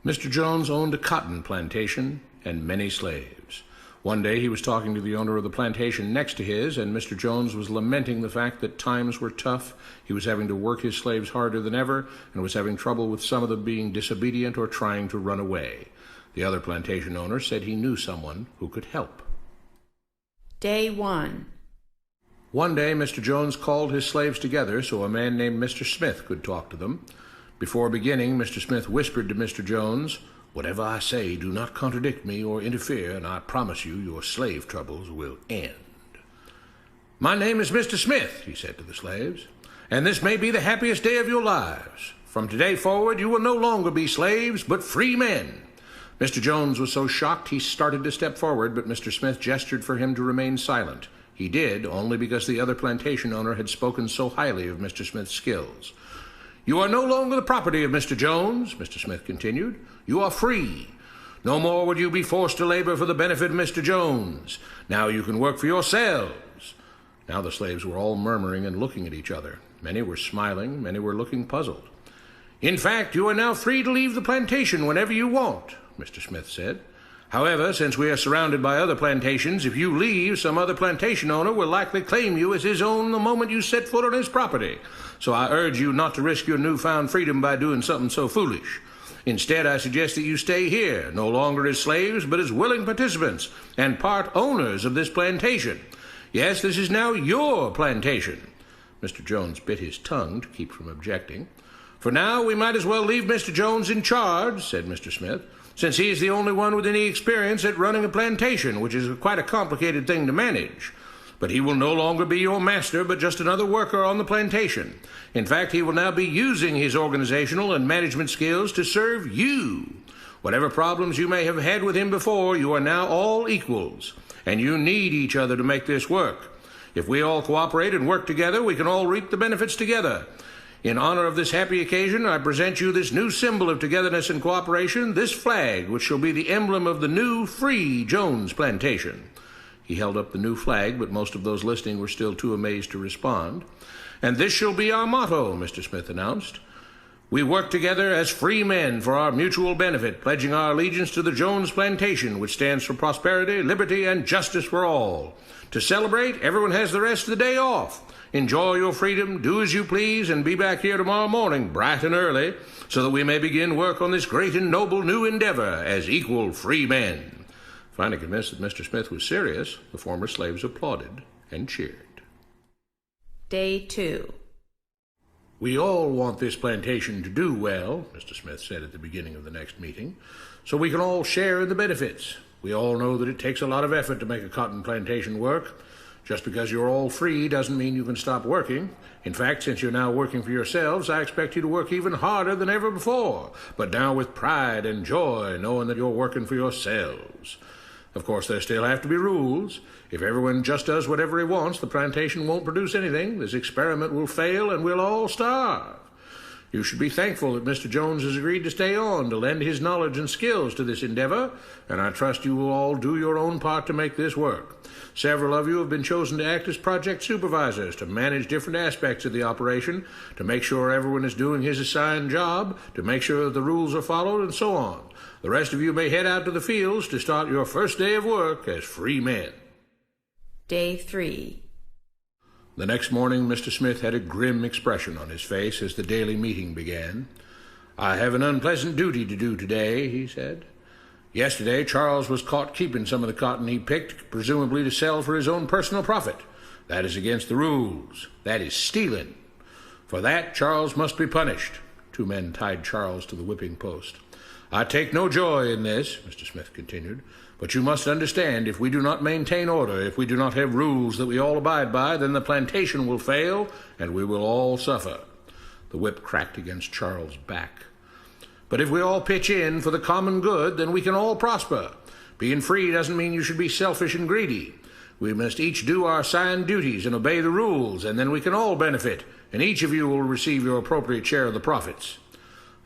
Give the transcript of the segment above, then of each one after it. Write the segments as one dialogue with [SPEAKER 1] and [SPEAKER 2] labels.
[SPEAKER 1] Mr. Jones owned a cotton plantation and many slaves. One day he was talking to the owner of the plantation next to his, and Mr. Jones was lamenting the fact that times were tough. He was having to work his slaves harder than ever, and was having trouble with some of them being disobedient or trying to run away. The other plantation owner said he knew someone who could help.
[SPEAKER 2] Day 1.
[SPEAKER 1] One day Mr. Jones called his slaves together so a man named Mr. Smith could talk to them. Before beginning, Mr. Smith whispered to Mr. Jones, "Whatever I say, do not contradict me or interfere, and I promise you your slave troubles will end." "My name is Mr. Smith," he said to the slaves, "and this may be the happiest day of your lives. From today forward, you will no longer be slaves, but free men." Mr. Jones was so shocked he started to step forward, but Mr. Smith gestured for him to remain silent. He did, only because the other plantation owner had spoken so highly of Mr. Smith's skills. "You are no longer the property of Mr. Jones," Mr. Smith continued. "You are free. No more would you be forced to labor for the benefit of Mr. Jones. Now you can work for yourselves." Now the slaves were all murmuring and looking at each other. Many were smiling, many were looking puzzled. "In fact, you are now free to leave the plantation whenever you want," Mr. Smith said. "However, since we are surrounded by other plantations, if you leave, some other plantation owner will likely claim you as his own the moment you set foot on his property. So I urge you not to risk your newfound freedom by doing something so foolish. Instead, I suggest that you stay here, no longer as slaves, but as willing participants and part owners of this plantation. Yes, this is now your plantation." Mr. Jones bit his tongue to keep from objecting. "For now, we might as well leave Mr. Jones in charge," said Mr. Smith, "since he is the only one with any experience at running a plantation, which is quite a complicated thing to manage. But he will no longer be your master, but just another worker on the plantation. In fact, he will now be using his organizational and management skills to serve you. Whatever problems you may have had with him before, you are now all equals, and you need each other to make this work. If we all cooperate and work together, we can all reap the benefits together. In honor of this happy occasion, I present you this new symbol of togetherness and cooperation, this flag, which shall be the emblem of the new, free Jones Plantation." He held up the new flag, but most of those listening were still too amazed to respond. "And this shall be our motto," Mr. Smith announced. "We work together as free men for our mutual benefit, pledging our allegiance to the Jones Plantation, which stands for prosperity, liberty, and justice for all. To celebrate, everyone has the rest of the day off. Enjoy your freedom, do as you please, and be back here tomorrow morning, bright and early, so that we may begin work on this great and noble new endeavor as equal free men." Finally convinced that Mr. Smith was serious, the former slaves applauded and cheered.
[SPEAKER 2] Day 2.
[SPEAKER 1] "We all want this plantation to do well," Mr. Smith said at the beginning of the next meeting, "so we can all share in the benefits. We all know that it takes a lot of effort to make a cotton plantation work. Just because you're all free doesn't mean you can stop working. In fact, since you're now working for yourselves, I expect you to work even harder than ever before, but now with pride and joy, knowing that you're working for yourselves. Of course, there still have to be rules. If everyone just does whatever he wants, the plantation won't produce anything. This experiment will fail, and we'll all starve. You should be thankful that Mr. Jones has agreed to stay on to lend his knowledge and skills to this endeavor, and I trust you will all do your own part to make this work. Several of you have been chosen to act as project supervisors to manage different aspects of the operation, to make sure everyone is doing his assigned job, to make sure that the rules are followed, and so on. The rest of you may head out to the fields to start your first day of work as free men."
[SPEAKER 2] Day 3.
[SPEAKER 1] The next morning, Mr. Smith had a grim expression on his face as the daily meeting began. "I have an unpleasant duty to do today," he said. "Yesterday, Charles was caught keeping some of the cotton he picked, presumably to sell for his own personal profit. That is against the rules. That is stealing. For that, Charles must be punished." Two men tied Charles to the whipping post. "I take no joy in this," Mr. Smith continued, "but you must understand, if we do not maintain order, if we do not have rules that we all abide by, then the plantation will fail, and we will all suffer." The whip cracked against Charles' back. "But if we all pitch in for the common good, then we can all prosper. Being free doesn't mean you should be selfish and greedy. We must each do our assigned duties and obey the rules, and then we can all benefit, and each of you will receive your appropriate share of the profits."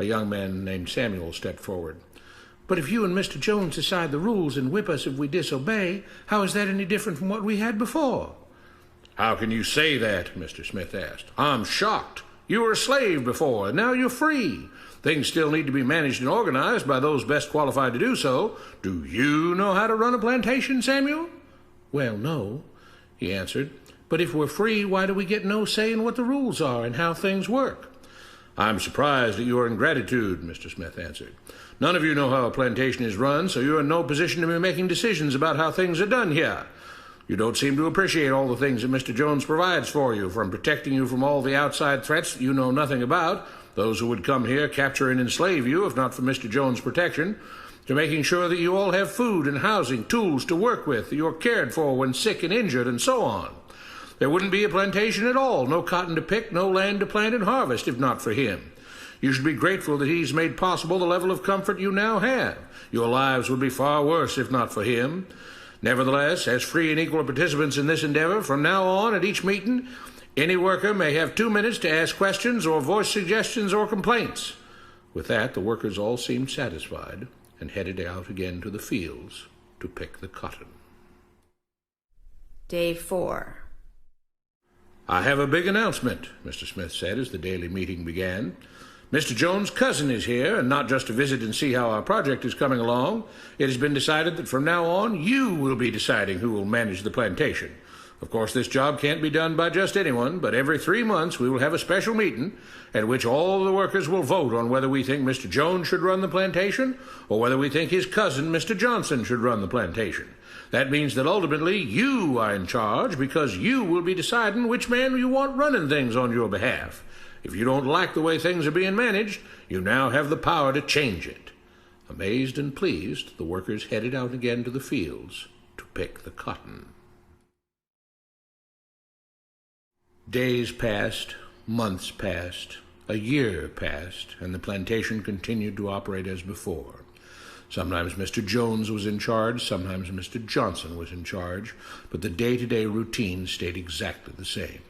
[SPEAKER 1] A young man named Samuel stepped forward. "But if you and Mr. Jones decide the rules and whip us if we disobey, how is that any different from what we had before?" "How can you say that?" Mr. Smith asked. "I'm shocked. You were a slave before, and now you're free. Things still need to be managed and organized by those best qualified to do so. Do you know how to run a plantation, Samuel?" "Well, no," he answered. "But if we're free, why do we get no say in what the rules are and how things work?" "I'm surprised at your ingratitude," Mr. Smith answered. "None of you know how a plantation is run, so you're in no position to be making decisions about how things are done here. You don't seem to appreciate all the things that Mr. Jones provides for you, from protecting you from all the outside threats that you know nothing about, those who would come here, capture and enslave you if not for Mr. Jones' protection, to making sure that you all have food and housing, tools to work with, that you're cared for when sick and injured, and so on. There wouldn't be a plantation at all, no cotton to pick, no land to plant and harvest, if not for him. You should be grateful that he's made possible the level of comfort you now have. Your lives would be far worse if not for him. Nevertheless, as free and equal participants in this endeavor, from now on at each meeting, any worker may have 2 minutes to ask questions or voice suggestions or complaints." With that, the workers all seemed satisfied and headed out again to the fields to pick the cotton.
[SPEAKER 2] Day 4.
[SPEAKER 1] "I have a big announcement," Mr. Smith said as the daily meeting began. "Mr. Jones' cousin is here, and not just to visit and see how our project is coming along. It has been decided that from now on you will be deciding who will manage the plantation. Of course, this job can't be done by just anyone, but every 3 months we will have a special meeting at which all the workers will vote on whether we think Mr. Jones should run the plantation or whether we think his cousin, Mr. Johnson, should run the plantation. That means that ultimately you are in charge, because you will be deciding which man you want running things on your behalf. If you don't like the way things are being managed, you now have the power to change it." Amazed and pleased, the workers headed out again to the fields to pick the cotton. Days passed, months passed, a year passed, and the plantation continued to operate as before. Sometimes Mr. Jones was in charge, sometimes Mr. Johnson was in charge, but the day-to-day routine stayed exactly the same.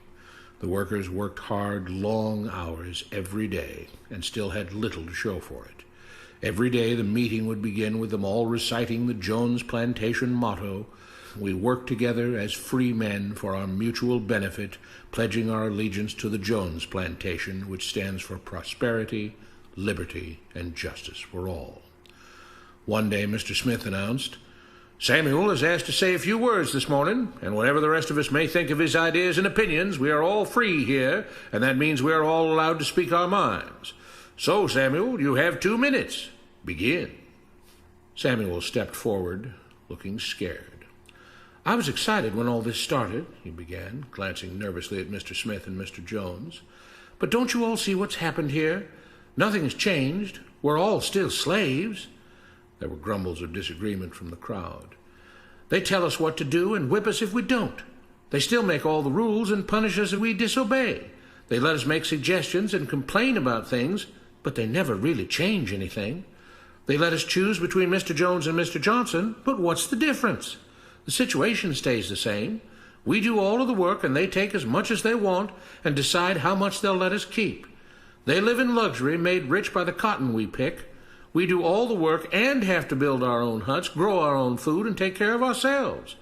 [SPEAKER 1] The workers worked hard, long hours every day, and still had little to show for it. Every day the meeting would begin with them all reciting the Jones Plantation motto, "We work together as free men for our mutual benefit, pledging our allegiance to the Jones Plantation, which stands for prosperity, liberty, and justice for all." One day Mr. Smith announced, "Samuel is asked to say a few words this morning, and whatever the rest of us may think of his ideas and opinions, we are all free here, and that means we are all allowed to speak our minds. So, Samuel, you have 2 minutes. Begin." Samuel stepped forward, looking scared. "I was excited when all this started," he began, glancing nervously at Mr. Smith and Mr. Jones. "But don't you all see what's happened here? Nothing has changed. We're all still slaves." There were grumbles of disagreement from the crowd. "They tell us what to do and whip us if we don't. They still make all the rules and punish us if we disobey. They let us make suggestions and complain about things, but they never really change anything. They let us choose between Mr. Jones and Mr. Johnson, but what's the difference? The situation stays the same. We do all of the work and they take as much as they want and decide how much they'll let us keep. They live in luxury, made rich by the cotton we pick. We do all the work and have to build our own huts, grow our own food, and take care of ourselves.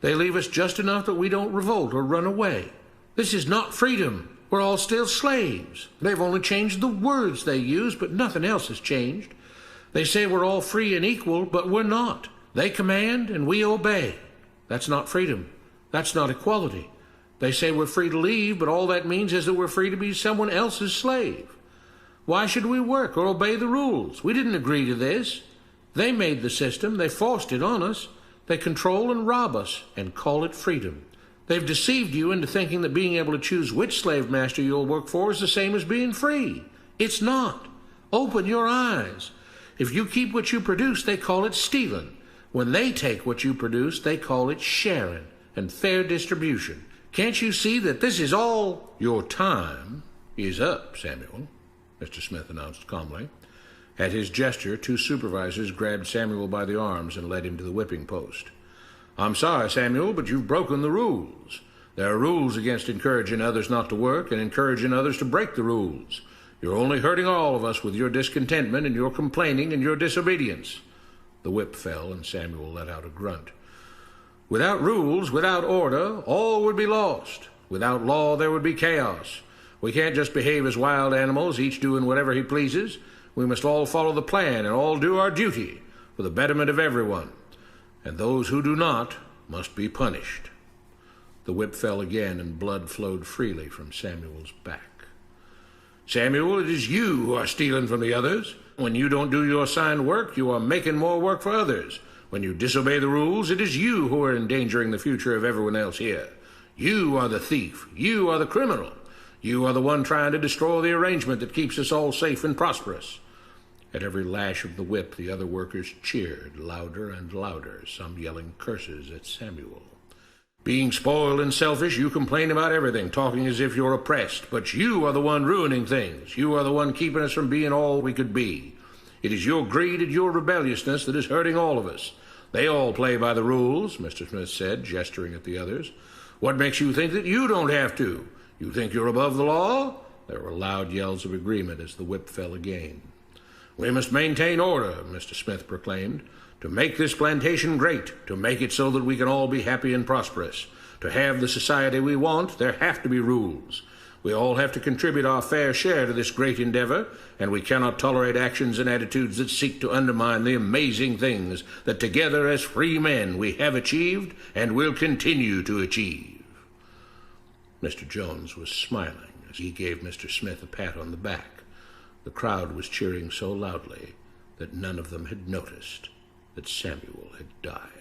[SPEAKER 1] They leave us just enough that we don't revolt or run away. This is not freedom. We're all still slaves. They've only changed the words they use, but nothing else has changed. They say we're all free and equal, but we're not. They command and we obey. That's not freedom. That's not equality. They say we're free to leave, but all that means is that we're free to be someone else's slave. Why should we work or obey the rules? We didn't agree to this. They made the system. They forced it on us. They control and rob us and call it freedom. They've deceived you into thinking that being able to choose which slave master you'll work for is the same as being free. It's not. Open your eyes. If you keep what you produce, they call it stealing. When they take what you produce, they call it sharing and fair distribution. Can't you see that this is all? Your time is up, Samuel, Mr. Smith announced calmly. At his gesture, 2 supervisors grabbed Samuel by the arms and led him to the whipping post. "I'm sorry, Samuel, but you've broken the rules. There are rules against encouraging others not to work and encouraging others to break the rules. You're only hurting all of us with your discontentment and your complaining and your disobedience." The whip fell and Samuel let out a grunt. "Without rules, without order, all would be lost. Without law, there would be chaos. We can't just behave as wild animals, each doing whatever he pleases. We must all follow the plan and all do our duty for the betterment of everyone, and those who do not must be punished." The whip fell again, and blood flowed freely from Samuel's back. "Samuel, it is you who are stealing from the others. When you don't do your assigned work, you are making more work for others. When you disobey the rules, it is you who are endangering the future of everyone else here. You are the thief. You are the criminal. You are the one trying to destroy the arrangement that keeps us all safe and prosperous." At every lash of the whip, the other workers cheered louder and louder, some yelling curses at Samuel. "Being spoiled and selfish, you complain about everything, talking as if you're oppressed. But you are the one ruining things. You are the one keeping us from being all we could be. It is your greed and your rebelliousness that is hurting all of us. They all play by the rules," Mr. Smith said, gesturing at the others. "What makes you think that you don't have to? You think you're above the law?" There were loud yells of agreement as the whip fell again. "We must maintain order," Mr. Smith proclaimed, "to make this plantation great, to make it so that we can all be happy and prosperous. To have the society we want, there have to be rules. We all have to contribute our fair share to this great endeavor, and we cannot tolerate actions and attitudes that seek to undermine the amazing things that together as free men we have achieved and will continue to achieve." Mr. Jones was smiling as he gave Mr. Smith a pat on the back. The crowd was cheering so loudly that none of them had noticed that Samuel had died.